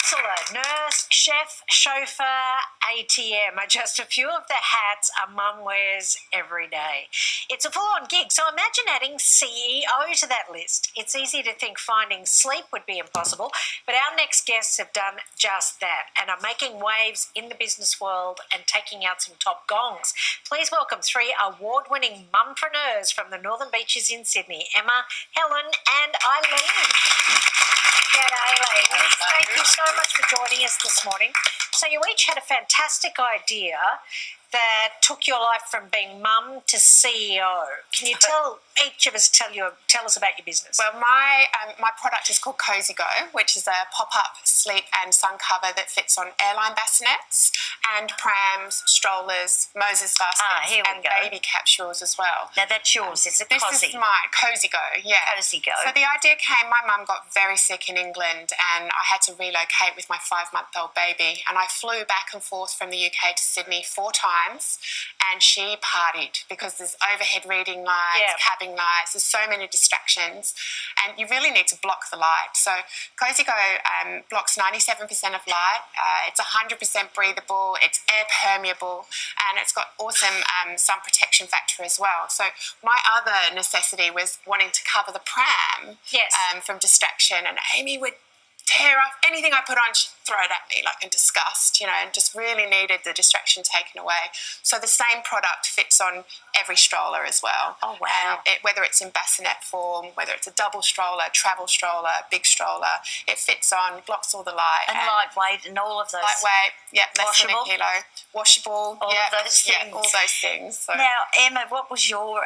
Counsellor, nurse, chef, chauffeur, ATM are just a few of the hats a mum wears every day. It's a full-on gig, so imagine adding CEO to that list. It's easy to think finding sleep would be impossible, but our next guests have done just that and are making waves in the business world and taking out some top gongs. Please welcome three award-winning mumpreneurs from the Northern Beaches in Sydney, Emma, Helen and Eileen. G'day, ladies. Thank you so much for joining us this morning. So you each had a fantastic idea that took your life from being mum to CEO. Can you tell us about your business? Well, my product is called CoziGo, which is a pop-up sleep and sun cover that fits on airline bassinets and prams, strollers, Moses baskets and baby capsules as well. Now that's yours, is it? This is mine, CoziGo, yeah. CoziGo. So the idea came, my mum got very sick in England and I had to relocate with my 5-month-old baby, and I flew back and forth from the UK to Sydney 4 times, and she partied because there's overhead reading lights, cabin lights, there's so many distractions, and you really need to block the light. So CoziGo blocks 97% of light, it's 100% breathable, it's air permeable, and it's got awesome sun protection factor as well. So my other necessity was wanting to cover the pram from distraction, and Amy would tear off anything I put on, she'd throw it at me like in disgust, and just really needed the distraction taken away. So the same product fits on every stroller as well. Oh, wow. Whether it's in bassinet form, whether it's a double stroller, travel stroller, big stroller, it fits on, blocks all the light. And lightweight and all of those. Lightweight, less than Washable. a kilo. Washable, all of those things. Yeah, all those things. So. Now, Emma, what was your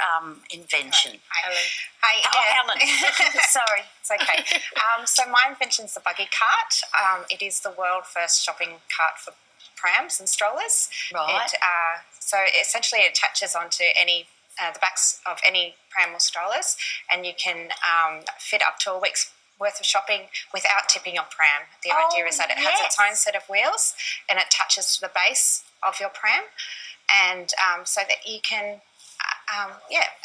invention? Hi, Helen. Helen. Sorry, it's okay. So my invention is the Buggy Cart. It is the world first shopping cart for prams and strollers. Right. So essentially it attaches onto the backs of any pram or strollers, and you can fit up to a week's worth of shopping without tipping your pram. The idea is that it has its own set of wheels and it attaches to the base of your pram, and so that you can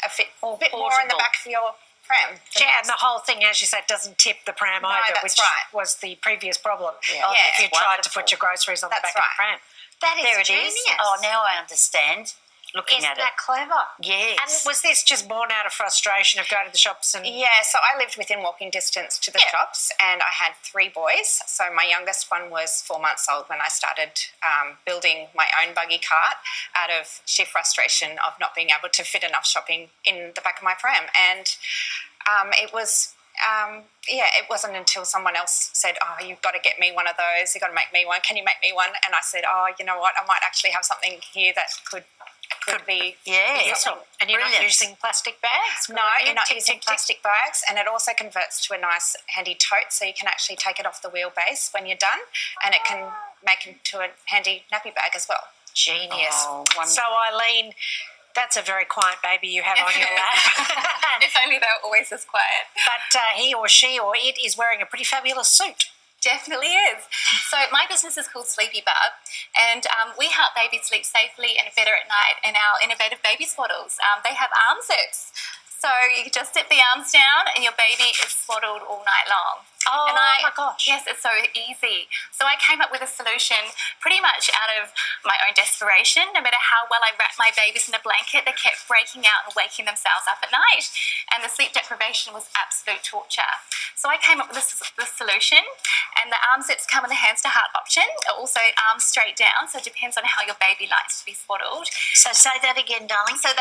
fit a bit more in the back of your pram. Yeah, and the whole thing, as you said, doesn't tip the pram either, which was the previous problem. If you tried to put your groceries on the back of the pram. That is genius. Oh, now I understand. Looking Isn't at it. that clever? Yes. And was this just born out of frustration of going to the shops and... Yeah, so I lived within walking distance to the shops, and I had 3 boys. So my youngest one was 4 months old when I started building my own buggy cart out of sheer frustration of not being able to fit enough shopping in the back of my pram. And it wasn't until someone else said, "Oh, you've got to get me one of those. You've got to make me one. Can you make me one?" And I said, "Oh, you know what? I might actually have something here that could be useful." And you're not using plastic bags? No, you're not using plastic bags, and it also converts to a nice handy tote, so you can actually take it off the wheelbase when you're done, and it can make into a handy nappy bag as well. Genius. Oh, so Eileen, that's a very quiet baby you have on your lap. If only they were always this quiet. But he or she or it is wearing a pretty fabulous suit. Definitely is. So my business is called Sleepy Bub, and we help babies sleep safely and better at night in our innovative baby swaddles. They have arm zips. So you just dip the arms down and your baby is swaddled all night long. Oh, my gosh. Yes, it's so easy. So I came up with a solution pretty much out of my own desperation. No matter how well I wrapped my babies in a blanket, they kept breaking out and waking themselves up at night. And the sleep deprivation was absolute torture. So I came up with this solution, and the arm zips come in the hands to heart option. Also arms straight down, so it depends on how your baby likes to be swaddled. So say that again, darling. So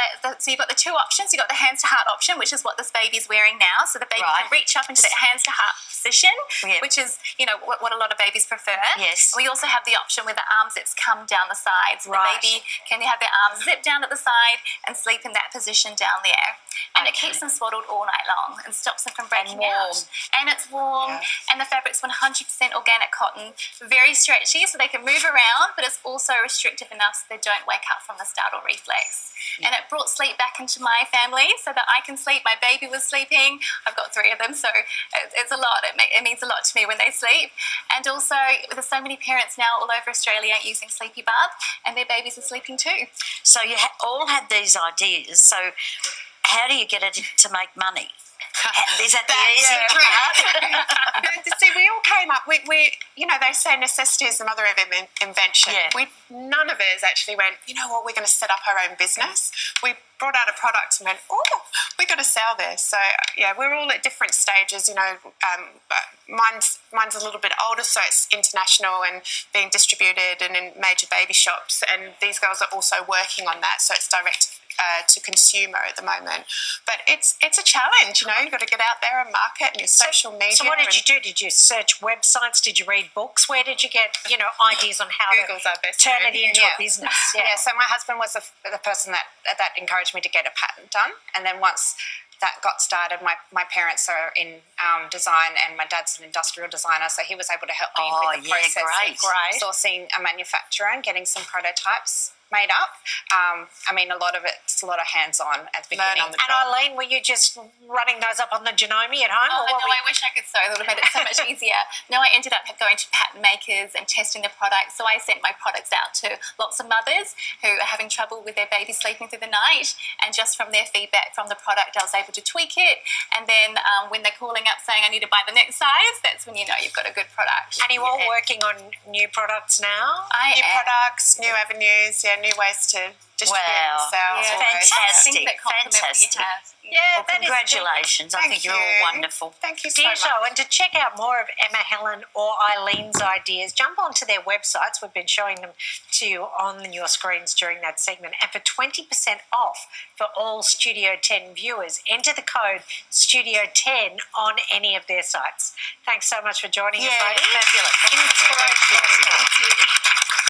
you've got the 2 options. You've got the hands to heart option, which is what this baby's wearing now. So the baby can reach up into that hands to heart position, which is, what a lot of babies prefer. Yes. We also have the option where the arm zips come down the sides. So the baby can have their arms zipped down at the side and sleep in that position down there. And it keeps them swaddled all night long and stops them from breaking out. And it's warm, and the fabric's 100% organic cotton, very stretchy, so they can move around, but it's also restrictive enough so they don't wake up from the startle reflex. And it brought sleep back into my family so that I can sleep. My baby was sleeping. I've got 3 of them, so it's a lot. It means a lot to me when they sleep. And also, there's so many parents now all over Australia using Sleepy Bub, and their babies are sleeping too. So you all had these ideas. So how do you get it to make money? Is that the easy part? See, we all came We they say necessity is the mother of invention. Yeah. None of us actually went, you know what, we're going to set up our own business. We brought out a product and went, oh, we're going to sell this. So, we're all at different stages, but mine's a little bit older, so it's international and being distributed and in major baby shops. And these girls are also working on that, so it's direct to consumer at the moment. But it's a challenge, you've got to get out there and market and your social media. So what did you do? Did you search websites? Did you read books? Where did you get, ideas on how Google's our best turn friend. it into a business? Yeah, so my husband was the person that encouraged me to get a patent done. And then once that got started, my parents are in design and my dad's an industrial designer, so he was able to help me with the process of sourcing a manufacturer and getting some prototypes made up. A lot of it's a lot of hands-on at the beginning. And Eileen, were you just running those up on the Genome at home? I wish I could sew. It would have made it so much easier. No, I ended up going to patent makers and testing the products. So I sent my products out to lots of mothers who are having trouble with their baby sleeping through the night. And just from their feedback from the product, I was able to tweak it. And then when they're calling up saying I need to buy the next size, that's when you know you've got a good product. And you're all working on new products now? New products, new avenues, new ways to distribute and sell. Fantastic. Yeah, congratulations. I think you're all wonderful. Thank you so much. And to check out more of Emma, Helen or Eileen's ideas, jump onto their websites. We've been showing them to you on your screens during that segment. And for 20% off for all Studio 10 viewers, enter the code Studio 10 on any of their sites. Thanks so much for joining us, ladies. Fabulous. Inspirational. Thank you.